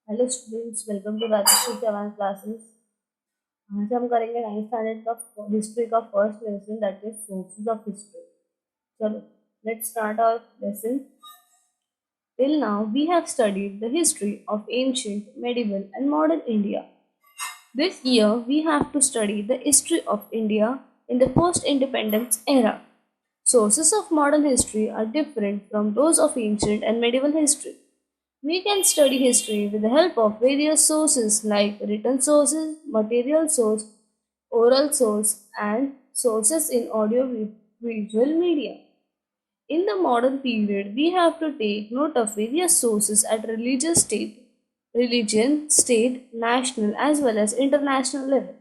Hello students, welcome to Rajshree Chauhan classes. आज हम करेंगे 9th स्टैंडर्ड का हिस्ट्री का first lesson, that is sources of history. चलो, let's start our lesson. Till now we have studied the history of ancient, medieval and modern India. This year we have to study the history of India in the post-independence era. Sources of modern history are different from those of ancient and medieval history. We can study history with the help of various sources like written sources, material source, oral source, and sources in audio visual media. In the modern period, we have to take note of various sources at religion, state, national, as well as international level.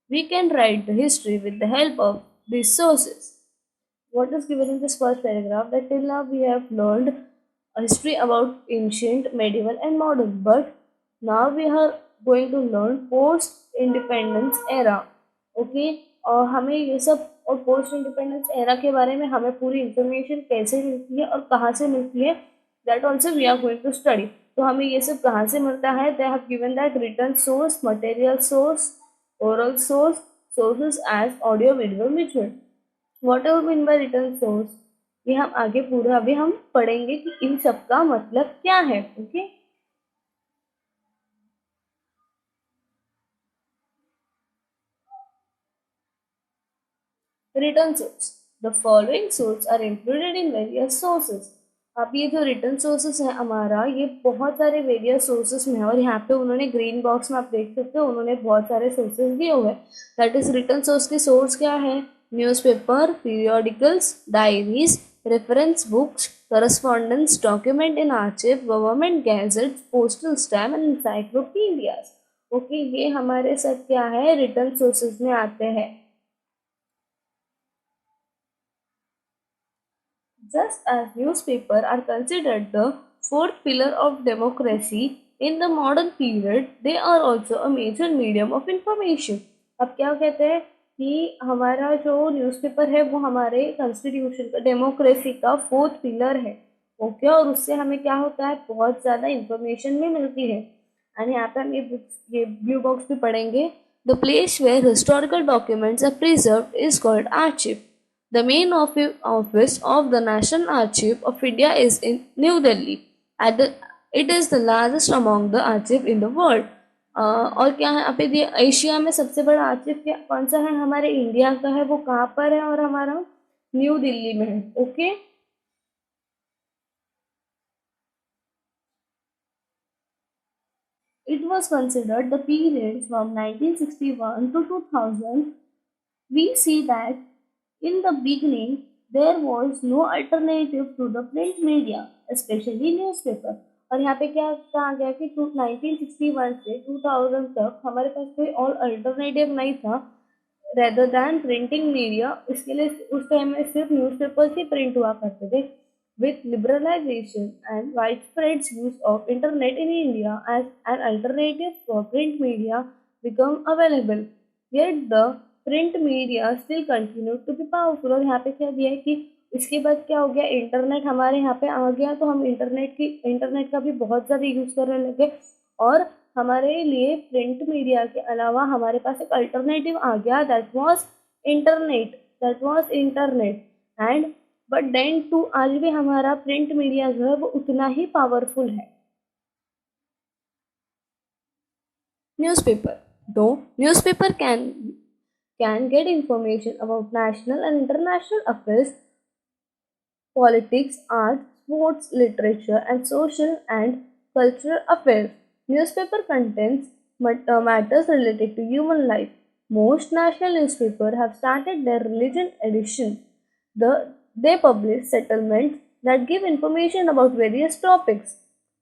We can write the history with the help of these sources. What is given in this first paragraph? That till now we have learned a history about ancient, medieval, and modern, but now we are going to learn post independence era. Okay, और हमें ये सब और post independence era के बारे में हमें पूरी इंफॉर्मेशन कैसे मिलती है और कहाँ से मिलती है, that also we are going to study. तो हमें ये सब कहाँ से मिलता है? They have given that written source, material source, oral source, sources as audio video visual. Whatever mean by written source, ये हम आगे पूरा अभी हम पढ़ेंगे कि इन सब का मतलब क्या है। Okay, return source, the following source are included in various sources. अब ये जो रिटर्न सोर्सेज है हमारा, ये बहुत सारे वेरियस सोर्सेज में है, और यहाँ पे उन्होंने ग्रीन बॉक्स में आप देख सकते हो उन्होंने बहुत सारे सोर्सेज दिए हुए हैं। दैट इज रिटर्न सोर्स के सोर्स क्या है? Newspaper, periodicals, diaries, reference books, correspondence, document in archive, government gazettes, postal stamp and encyclopaedias. Okay, ये हमारे सब क्या है? रिटर्न सोर्सेज में आते हैं। Just as newspapers are considered the fourth pillar of democracy in the modern period, they are also a major medium of information. अब क्या कहते हैं कि हमारा जो न्यूज़पेपर है वो हमारे कॉन्स्टिट्यूशन का, डेमोक्रेसी का फोर्थ पिलर है। ओके, और उससे हमें क्या होता है? बहुत ज़्यादा इंफॉर्मेशन भी मिलती है। एंड यहाँ पे हम ये ब्लू बॉक्स भी पढ़ेंगे। The place where historical documents are preserved is called archive. The main office of the National Archive of India is in New Delhi. It is the largest among the archive in the world. और क्या है अभी ये Asia में सबसे बड़ा archive क्या कौन सा है? हमारे इंडिया का है। वो कहाँ पर है? और हमारा न्यू दिल्ली में है। Okay, it was considered the period from 1961 to 2000. We see that in the beginning there was no alternative to the print media, especially newspaper. और यहाँ पे क्या कहा गया कि 1961 से 2000 तक हमारे पास कोई और अल्टरनेटिव नहीं था रेदर दैन प्रिंटिंग मीडिया। इसके लिए उस टाइम में सिर्फ न्यूज़पेपर्स ही प्रिंट हुआ करते थे। With liberalization and widespread use of internet in India as an alternative for print media become available, yet the print media still continue to be powerful। और यहाँ पे क्या दिया है कि इसके बाद क्या हो गया? इंटरनेट हमारे यहाँ पे आ गया, तो हम इंटरनेट का भी बहुत ज़्यादा यूज़ करने लगे, और हमारे लिए प्रिंट मीडिया के अलावा हमारे पास एक अल्टरनेटिव आ गया, that was internet. And but then too आज भी हमारा प्रिंट मीडिया जो है वो उतना ही पावरफुल है। न्यूज़पेपर, दो newspaper can get information about national and international affairs, politics, art, sports, literature, and social and cultural affairs. Newspaper contains matters related to human life. Most national newspapers have started their religion editions. They publish settlements that give information about various topics.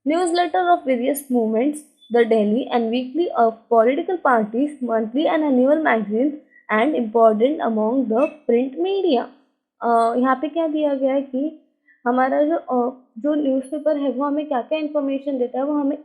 Newsletter of various movements, the daily and weekly of political parties, monthly and annual magazines, and important among the print media. यहाँ पे क्या दिया गया है कि हमारा जो newspaper है वो हमें क्या क्या इन्फॉर्मेशन देता है। वो हमें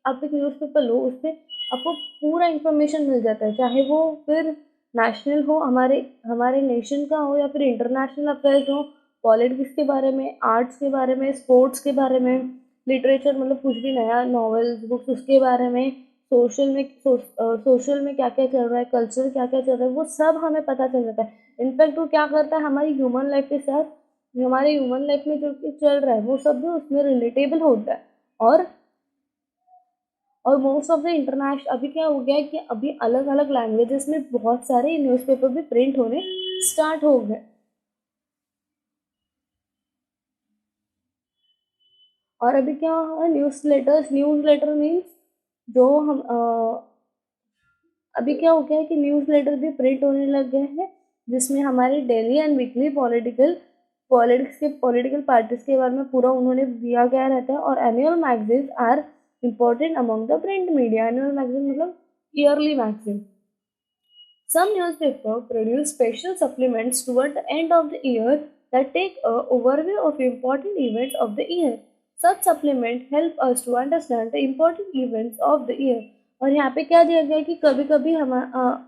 आप एक न्यूज़पेपर लो, उससे आपको पूरा इन्फॉर्मेशन मिल जाता है, चाहे वो फिर नेशनल हो, हमारे हमारे नेशन का हो, या फिर इंटरनेशनल अफेयर्स हो, पॉलिटिक्स के बारे में, आर्ट्स के बारे में, स्पोर्ट्स के बारे में, लिटरेचर मतलब कुछ भी नया नॉवेल्स बुक्स उसके बारे में, सोशल में क्या क्या चल रहा है, कल्चर क्या क्या चल रहा है, वो सब हमें पता चल जाता है। इनफैक्ट वो क्या करता है हमारी ह्यूमन लाइफ के साथ, हमारे ह्यूमन लाइफ में जो कि चल रहा है वो सब भी उसमें रिलेटेबल होता है। और और मोस्ट ऑफ द इंटरनेशनल अभी क्या हो गया है कि अभी अलग अलग लैंग्वेजेस में बहुत सारे न्यूज़पेपर भी प्रिंट होने स्टार्ट हो गए। और अभी क्या है, न्यूज़ लेटर मीन्स जो हम अभी क्या हो गया है कि न्यूज़ लेटर भी प्रिंट होने लग गए हैं, जिसमें हमारे daily and weekly political parties के बारे में पूरा उन्होंने दिया गया रहता है। और annual magazines are important among the print media. Annual magazine मतलब yearly magazine. Some newspapers produce special supplements toward the end of the year that take a overview of important events of the year. Such supplements help us to understand the important events of the year. और यहाँ पे क्या दिया गया है कि कभी कभी हम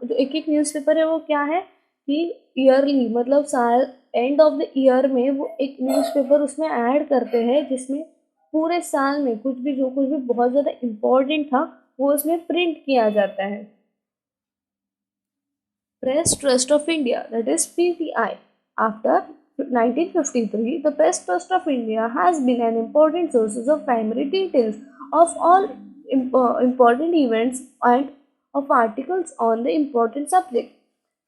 जो एक एक न्यूज़पेपर है वो क्या है कि ईयरली मतलब साल एंड ऑफ द ईयर में वो एक न्यूज़पेपर उसमें ऐड करते हैं, जिसमें पूरे साल में कुछ भी बहुत ज़्यादा इम्पोर्टेंट था वो उसमें प्रिंट किया जाता है। Press Trust of India, that is PTI. After 1953, the Press Trust of India has been an important source of primary details of all important events and of articles on the important subject.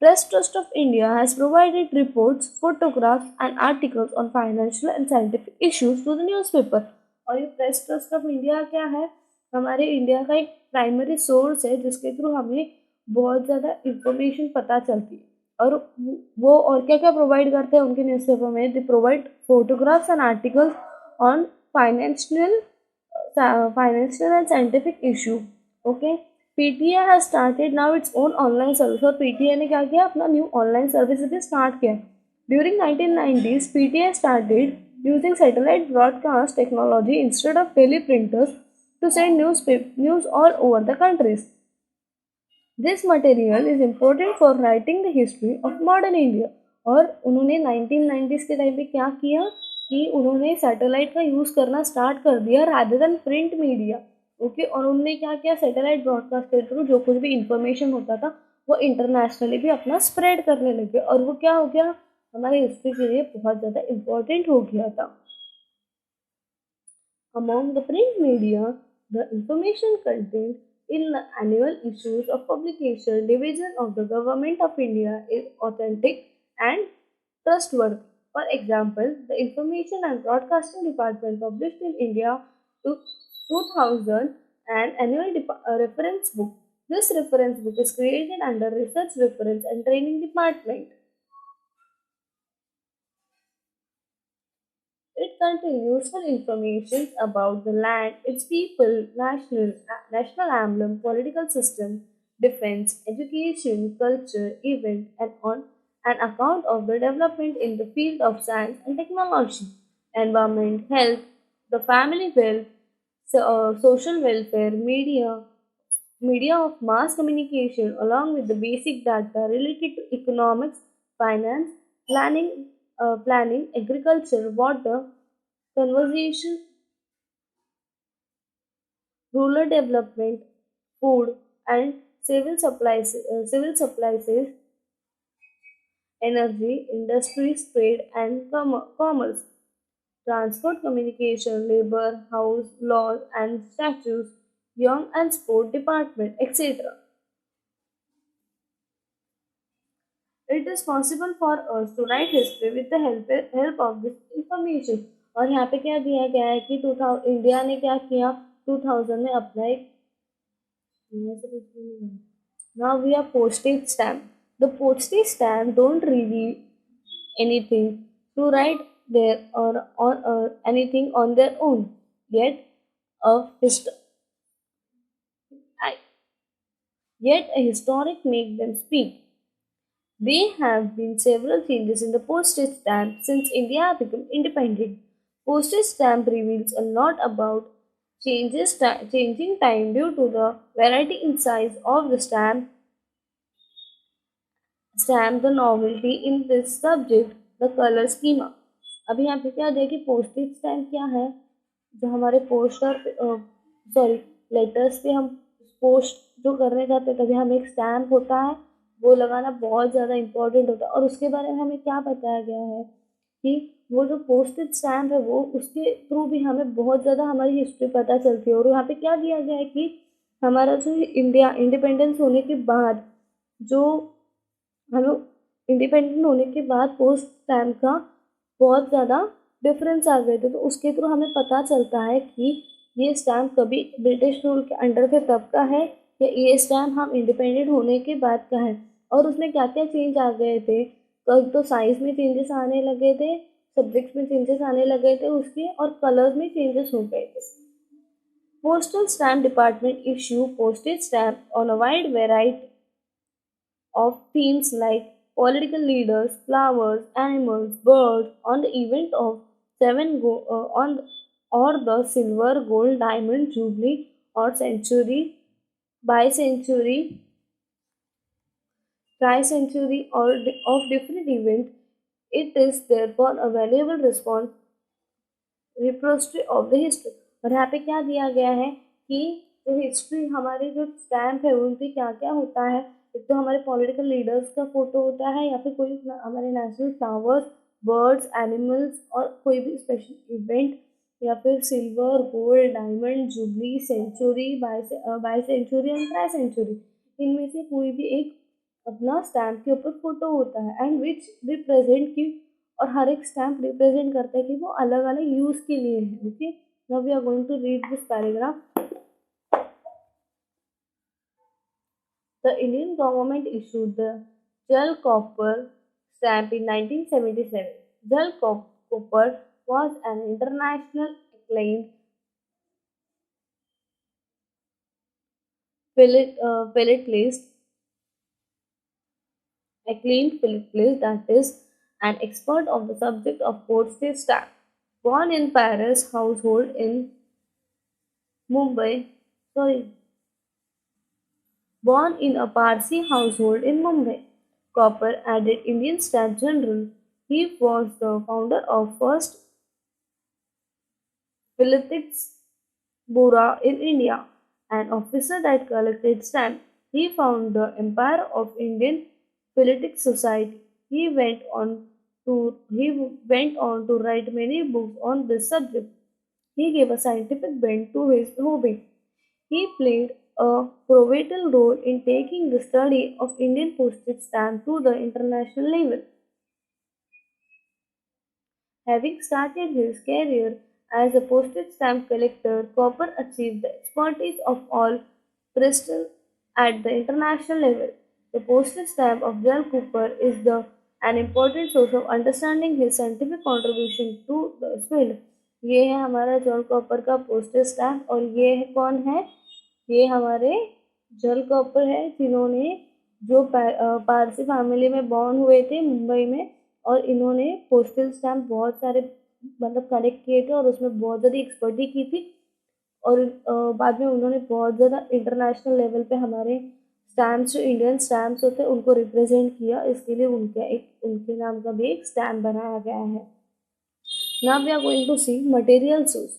Press Trust of India has provided reports, photographs, and articles on financial and scientific issues to the newspaper. और ये press trust of India क्या है, हमारे India का एक primary source है जिसके through हमें बहुत ज़्यादा इंफॉर्मेशन पता चलती है। और वो और क्या क्या प्रोवाइड करते हैं उनके न्यूज़पेपर में, they provide photographs and articles on financial financial and scientific issue. Okay, PTI has started now its own online service. और पीटीआई ने क्या किया, अपना न्यू ऑनलाइन सर्विस भी स्टार्ट किया। During 1990s PTI started using satellite broadcast technology instead of daily printers to send news all over the countries. This material is important for writing the history of modern India। और उन्होंने 1990s के time पे क्या किया कि उन्होंने satellite का use करना स्टार्ट कर दिया rather than print media. Okay, और उन्होंने क्या किया, सैटेलाइट ब्रॉडकास्ट के थ्रू जो कुछ भी इंफॉर्मेशन होता था वो इंटरनेशनली भी अपना स्प्रेड करने लगे। और वो क्या हो गया, हमारे हिस्ट्री के लिए बहुत ज़्यादा इम्पोर्टेंट हो गया था। Among the print media, the information contained in the annual issues of publication division of the Government of India is authentic and trustworthy. For example, the Information and Broadcasting Department published in India to 2000 an annual reference book. This reference book is created under Research Reference and Training Department. It contains useful information about the land, its people, national emblem, political system, defense, education, culture, event, and on an account of the development in the field of science and technology, environment, health, the family wealth, social welfare, media of mass communication, along with the basic data related to economics, finance, planning, agriculture, water, conservation, rural development, food, and civil supplies, energy, industries, trade, and commerce, transport, communication, labor, house, laws, and statutes, young and sport department, etc. It is possible for us to write history with the help of this information। और यहाँ पे क्या दिया गया है कि 2000 India ने क्या किया, 2000 में अपना एक now we are postage stamp। The postage stamp don't reveal anything to write there or anything on their own, yet a hist- I- yet a historic make them speak. There have been several changes in the postage stamp since India became independent. Postage stamp reveals a lot about changing time due to the variety in size of the stamp, the novelty in this subject, the color schema। अभी यहाँ पे क्या दिया कि postage stamp क्या है, जो हमारे पोस्टर सॉरी लेटर्स पे हम पोस्ट जो करने जाते हैं तभी हमें एक स्टैम्प होता है, वो लगाना बहुत ज़्यादा इम्पोर्टेंट होता है। और उसके बारे में हमें क्या बताया गया है कि वो जो पोस्टेज स्टैम्प है वो उसके थ्रू भी हमें बहुत ज़्यादा हमारी हिस्ट्री पता चलती है। और यहाँ पे क्या दिया गया है कि हमारा जो इंडिया इंडिपेंडेंस होने के बाद जो हम लोग इंडिपेंडेंट होने के बाद पोस्ट स्टैम्प का बहुत ज़्यादा डिफरेंस आ गए थे। तो उसके थ्रू हमें पता चलता है कि ये स्टैम्प कभी ब्रिटिश रूल के अंडर थे तब का है या ये स्टैम्प हम इंडिपेंडेंट होने के बाद का है। और उसमें क्या क्या चेंज आ गए थे, कल तो साइज में चेंजेस आने लगे थे, सब्जेक्ट्स में चेंजेस आने लगे थे उसके, और कलर्स में चेंजेस हो गए थे। Postal Stamp Department issue postage stamp on a wide variety of themes like political leaders, flowers, animals, birds on the event of on or the silver, gold, diamond, jubilee, or century, bi-century, tri-century, or of different event. It is therefore a valuable response repository of the history. और यहाँ पे क्या दिया गया है कि जो history हमारे जो स्टैम्प है उन पे क्या क्या होता है। एक तो हमारे पॉलिटिकल लीडर्स का फोटो होता है या फिर कोई हमारे नेशनल फ्लावर्स, बर्ड्स, एनिमल्स और कोई भी स्पेशल इवेंट, या फिर silver, gold, diamond, jubilee, century, bi century and tri century, इनमें से कोई भी एक अपना स्टैम्प के ऊपर फोटो होता है एंड विच रिप्रेजेंट की। और हर एक स्टैम्प रिप्रेजेंट करता है कि वो अलग अलग यूज के लिए है। Okay, now we are going to read this paragraph. The Indian government issued the jal copper stamp in 1977. Jal Copper was an international philatelist acclaimed philatelist, that is, an expert of the subject of postage stamp. Born in Paris household in Mumbai, sorry, born in a Parsi household in Mumbai, Copper added Indian Stamp General. He was the founder of first Philatics Bureau in India, an officer that collected stamps. He founded the Empire of Indian Philatelic Society. He went on to write many books on this subject. He gave a scientific bent to his hobby. He played a pivotal role in taking the study of Indian postage stamp to the international level. Having started his career as a postage stamp collector, Copper achieved the expertise of all Bristol at the international level. The postage stamp of John Cooper is an important source of understanding his scientific contribution to the field. ये है हमारा John copper का postage stamp. और ये है कौन है, ये हमारे जॉन कॉपर है जिन्होंने जो पारसी फैमिली में बॉर्न हुए थे मुंबई में। और इन्होंने पोस्टल स्टैम्प बहुत सारे मतलब कलेक्ट किए थे और उसमें बहुत ज़्यादा एक्सपर्टी की थी। और बाद में उन्होंने बहुत ज़्यादा इंटरनेशनल लेवल पे हमारे स्टैम्प्स जो इंडियन स्टैम्प्स होते हैं उनको रिप्रेजेंट किया। इसके लिए उनके नाम का भी एक स्टैम्प बनाया गया है। Now we are going to see material source.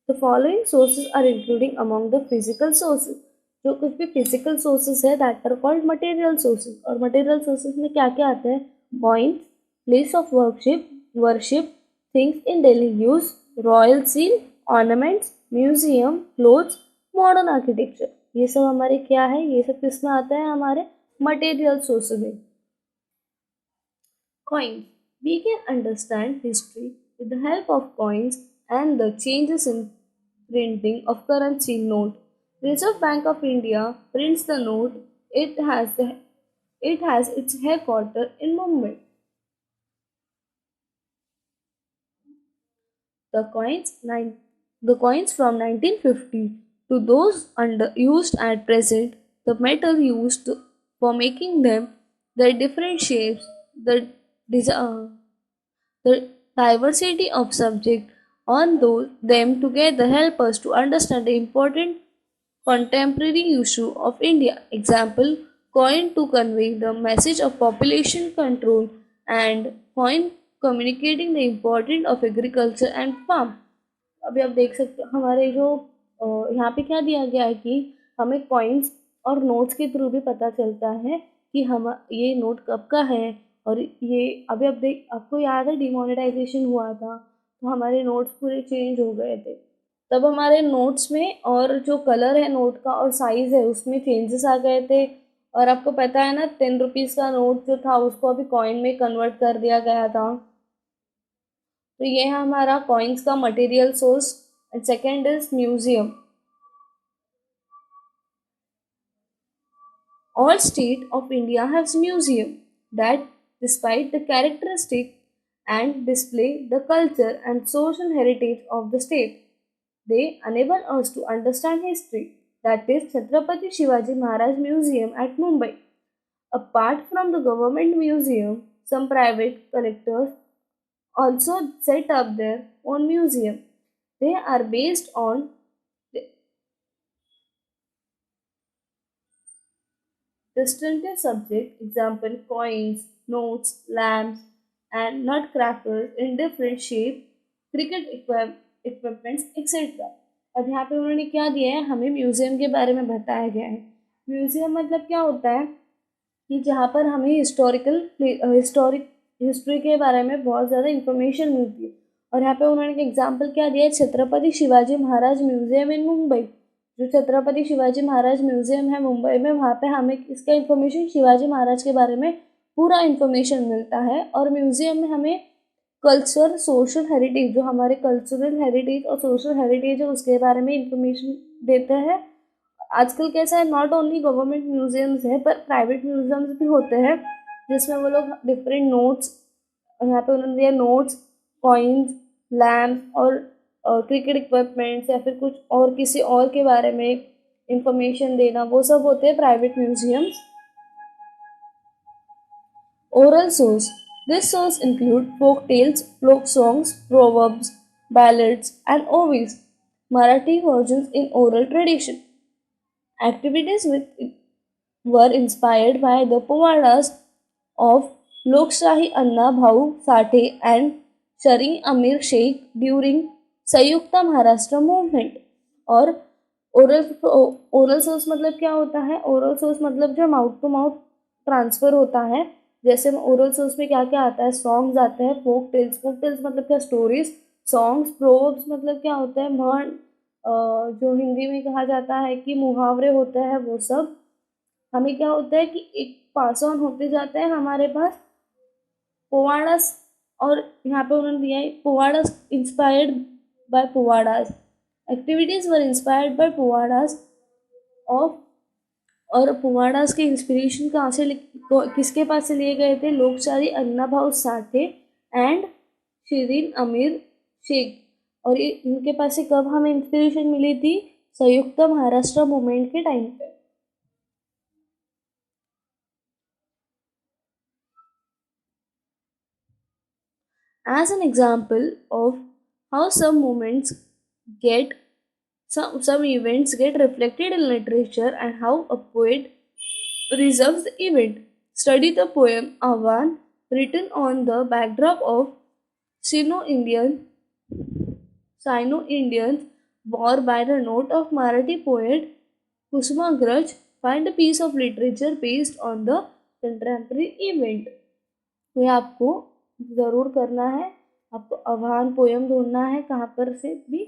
The following sources are including among the physical sources. जो कुछ भी फिजिकल सोर्सेज है that are called material sources. और मटेरियल सोर्सेज में क्या क्या आता है, coins, place of worship, things in daily use, royal seal, ornaments, museum, clothes, modern architecture, ये सब हमारे क्या है, ये सब किसमें आता है, हमारे मटेरियल सोर्सेज में। Coins. We can understand history with the help of coins and the changes in printing of currency note. Reserve Bank of India prints the note. It has its headquarters in Mumbai. The coins from 1950 to those used at present, the metal used for making them, the different shapes, the diversity of subject on them together help us to understand the important contemporary issue of India. Example, coin to convey the message of population control, and coin communicating the importance of agriculture and farm. अभी आप देख सकते हो हमारे जो यहाँ पे क्या दिया गया है कि हमें कॉइन्स और नोट्स के थ्रू भी पता चलता है कि हम ये नोट कब का है। और ये अभी आप देख, आपको याद है डिमोनेटाइजेशन हुआ था तो हमारे नोट्स पूरे चेंज हो गए थे। तब हमारे नोट्स में और जो कलर है नोट का और साइज है उसमें चेंजेस आ गए थे। और आपको पता है ना 10 रुपीज़ का नोट जो था उसको अभी कॉइन में कन्वर्ट कर दिया गया था। तो ये है हमारा कॉइन्स का material source. And second is museum. All state of India has museum that despite the characteristic and display the culture and social heritage of the state. They enable us to understand history. That is Chhatrapati Shivaji Maharaj Museum at Mumbai. Apart from the government museum, some private collectors also set up their own museum. They are based on distinctive subject, example coins, notes, lamps, and nutcrackers in different shape, equipments, etc. अब यहाँ पे उन्होंने क्या दिया है, हमें museum के बारे में बताया गया है। म्यूजियम मतलब क्या होता है कि जहाँ पर हमें हिस्टोरिक हिस्ट्री के बारे में बहुत ज़्यादा इंफॉर्मेशन मिलती है। और यहाँ पे उन्होंने एक एग्जाम्पल क्या दिया है, छत्रपति शिवाजी महाराज म्यूजियम इन मुंबई। जो छत्रपति शिवाजी महाराज म्यूजियम है मुंबई में, वहाँ पे हमें इसका इन्फॉर्मेशन शिवाजी महाराज के बारे में पूरा इन्फॉर्मेशन मिलता है। और म्यूजियम में हमें कल्चर सोशल हेरिटेज, जो हमारे कल्चरल हेरिटेज और सोशल हेरिटेज है उसके बारे में इंफॉर्मेशन देते हैं। आजकल कैसा है, नॉट ओनली गवर्नमेंट म्यूजियम्स है पर प्राइवेट म्यूजियम्स भी होते हैं जिसमें वो लोग डिफरेंट नोट्स, यहाँ पे उन्होंने दिया नोट्स, कॉइन्स, लैम्प और क्रिकेट इक्विपमेंट्स या फिर कुछ और किसी और के बारे में इंफॉर्मेशन देना, वो सब होते हैं private museums. Oral source. This source include folk tales, folk songs, proverbs, ballads, and ovis. Marathi versions in oral tradition. Activities were inspired by the povadas of Lokshahi Anna Bhau Sathe and Shari Amir Sheikh during Sanyukta Maharashtra movement. और oral source मतलब क्या होता है, oral source मतलब जो mouth to mouth transfer होता है। जैसे ओरल सोर्स में क्या क्या आता है, सॉन्ग्स आते हैं, फोक टेल्स मतलब क्या, स्टोरीज, सॉन्ग्स, प्रोवर्ब्स मतलब क्या होता है, जो हिंदी में कहा जाता है कि मुहावरे होते हैं, वो सब। हमें क्या होता है कि एक पास ऑन होते जाते हैं हमारे पास पोवाडास। और यहाँ पे उन्होंने दिया है powadas inspired by powadas, activities were inspired by powadas of. और पोवाडास के इंस्पिरेशन कहाँ से किसके पास से लिए गए थे, लोकशाही अन्ना भाऊ साठे एंड शिरीन अमीर शेख। और ये इनके पास से कब हमें इंस्पिरेशन मिली थी, संयुक्त महाराष्ट्र मूवमेंट के टाइम पे। As an example of how some movements get some events get reflected in literature and how a poet preserves the event. Study the poem Avan, written on the backdrop of Sino-Indian Sino-Indian war by the note of Marathi poet Kusumagraj. Find a piece of literature based on the contemporary event. ये आपको ज़रूर करना है। आपको आह्वान poem ढूंढना है कहाँ पर से भी,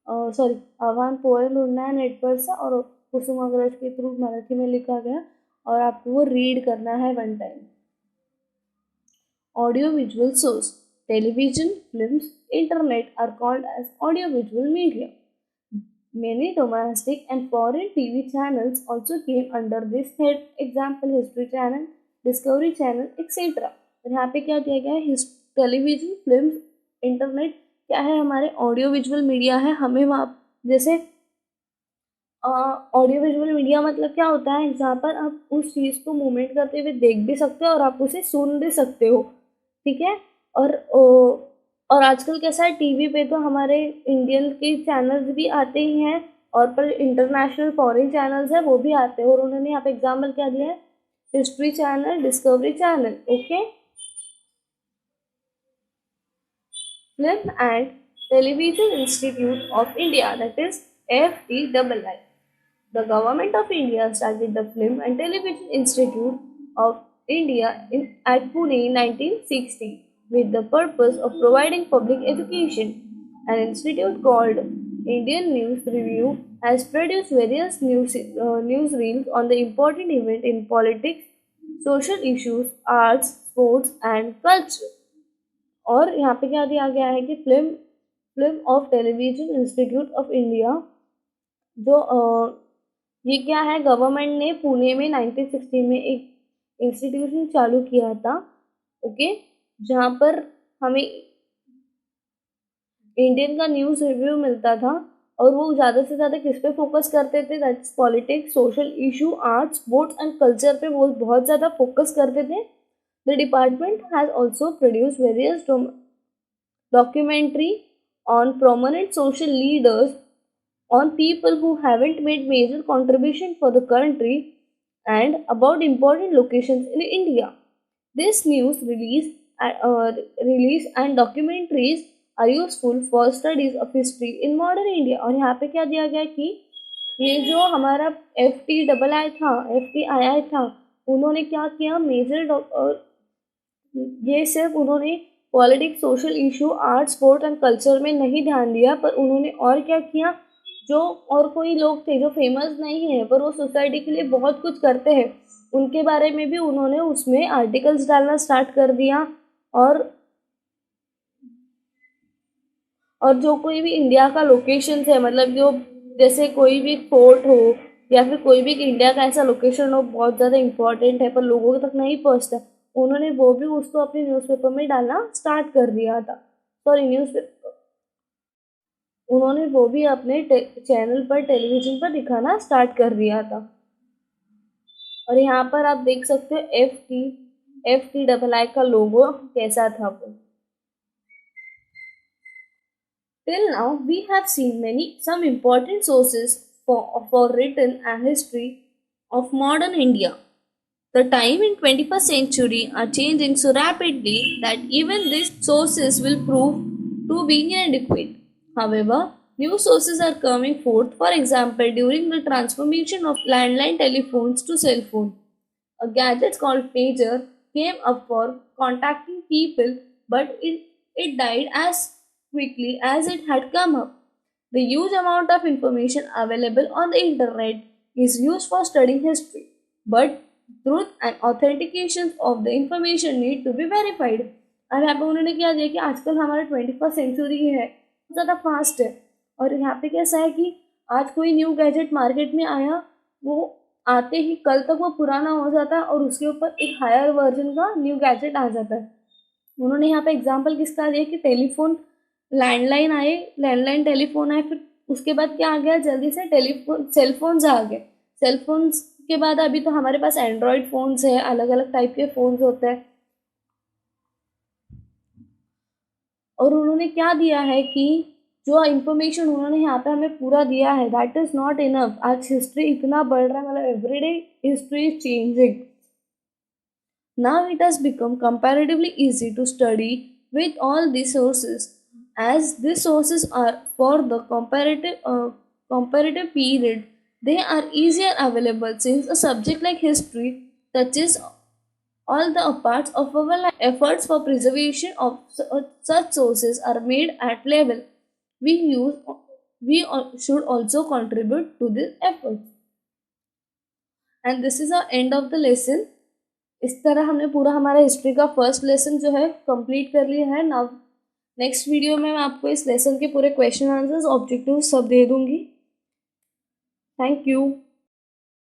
सॉरी आह्वान पोयम ढूंढना है नेट पर से, और कुसुमाग्रज के थ्रू मराठी में लिखा गया, और आपको वो रीड करना है one time. Audio visual source. Television, films, internet are called as audio visual media. Many domestic and foreign TV channels also came under this head, example History Channel, Discovery Channel, etc. और यहाँ पे क्या दिया गया है, television, film, internet क्या है, हमारे ऑडियो विजुअल मीडिया है। हमें वहाँ जैसे ऑडियो विजुअल मीडिया मतलब क्या होता है, जहाँ पर आप उस चीज़ को मूवमेंट करते हुए देख भी सकते हो और आप उसे सुन भी सकते हो, ठीक है। और आजकल कैसा है, टीवी पे तो हमारे इंडियन के चैनल्स भी आते ही हैं, और पर इंटरनेशनल फॉरेन चैनल्स है वो भी आते हैं। और उन्होंने यहाँ पे एग्जाम्पल क्या दिया है, history channel, discovery channel, okay. Film and Television Institute of India, that is FTII. The Government of India started the Film and Television Institute of India at Pune in 1960 with the purpose of providing public education. An institute called Indian News Review has produced various newsreels on the important event in politics, social issues, arts, sports and culture. और यहाँ पे क्या दिया गया है कि film film of television institute of India जो ये क्या है, गवर्नमेंट ने पुणे में 1960 में एक इंस्टीट्यूशन चालू किया था, ओके, जहाँ पर हमें इंडियन का न्यूज़ रिव्यू मिलता था और वो ज़्यादा से ज़्यादा किस पे फोकस करते थे, that's politics, social issue, arts, sports and culture पे वो बहुत ज़्यादा फोकस करते थे. The department has also produce various documentary on prominent social leaders, on people who haven't made major contribution for the country, and about important locations in India. This release and documentaries are useful for studies of history in modern India. और यहाँ पे क्या दिया गया कि ये जो हमारा एफ टी आई आई था, उन्होंने क्या किया, ये सिर्फ उन्होंने politics, social issue, art, sport and culture में नहीं ध्यान दिया, पर उन्होंने और क्या किया, जो और कोई लोग थे जो फेमस नहीं है पर वो सोसाइटी के लिए बहुत कुछ करते हैं, उनके बारे में भी उन्होंने उसमें आर्टिकल्स डालना स्टार्ट कर दिया. और जो कोई भी इंडिया का लोकेशन है, मतलब जो जैसे कोई भी फोर्ट हो या फिर कोई भी इंडिया का ऐसा लोकेशन हो बहुत ज़्यादा इम्पोर्टेंट है पर लोगों तक नहीं पहुंचता, उन्होंने वो भी उसको अपने न्यूज़पेपर में डालना स्टार्ट कर दिया था. सॉरी, न्यूज़पेपर, उन्होंने वो भी अपने चैनल पर, टेलीविज़न पर दिखाना स्टार्ट कर दिया था. और यहाँ पर आप देख सकते हो एफ टी डबल आई का लोगो कैसा था वो. Till now, we have seen some important sources for written and history of modern India. The time in 21st century are changing so rapidly that even these sources will prove to be inadequate. However, new sources are coming forth. For example, during the transformation of landline telephones to cell phone, a gadget called pager came up for contacting people, but it died as quickly as it had come up. The huge amount of information available on the internet is used for studying history, but truth and authentication of the information need to be verified. अब यहाँ पे उन्होंने क्या दिया कि आजकल हमारा 21st century है, ज़्यादा फास्ट है, और यहाँ पे कैसा है कि आज कोई न्यू गैजेट मार्केट में आया, वो आते ही कल तक वो पुराना हो जाता है और उसके ऊपर एक हायर वर्जन का न्यू गैजेट आ जाता है. उन्होंने यहाँ पे एग्जांपल किसका दिया कि टेलीफोन, लैंडलाइन टेलीफोन आए, फिर उसके बाद क्या आ गया, जल्दी से टेलीफोन, सेलफोन्स आ गए. सेलफोन्स के बाद अभी तो हमारे पास एंड्रॉयड फ़ोन्स है, अलग अलग टाइप के फ़ोन्स होते हैं. और उन्होंने क्या दिया है कि जो इन्फॉर्मेशन उन्होंने यहाँ पे हमें पूरा दिया है, दैट इज़ नॉट इनफ. आज हिस्ट्री इतना बढ़ रहा है, मतलब everyday history is changing. Now it has become comparatively easy to study with all these sources, as these sources are for the comparative period. They are easier available since a subject like history touches all the parts of our life. Efforts for preservation of such sources are made at level. We should also contribute to this effort. And this is the end of the lesson. इस तरह हमने पूरा हमारा history का first lesson जो है complete कर लिया है. नाउ नेक्स्ट वीडियो में मैं आपको इस लेसन के पूरे क्वेश्चन आंसर्स, ऑब्जेक्टिव सब दे दूंगी. Thank you.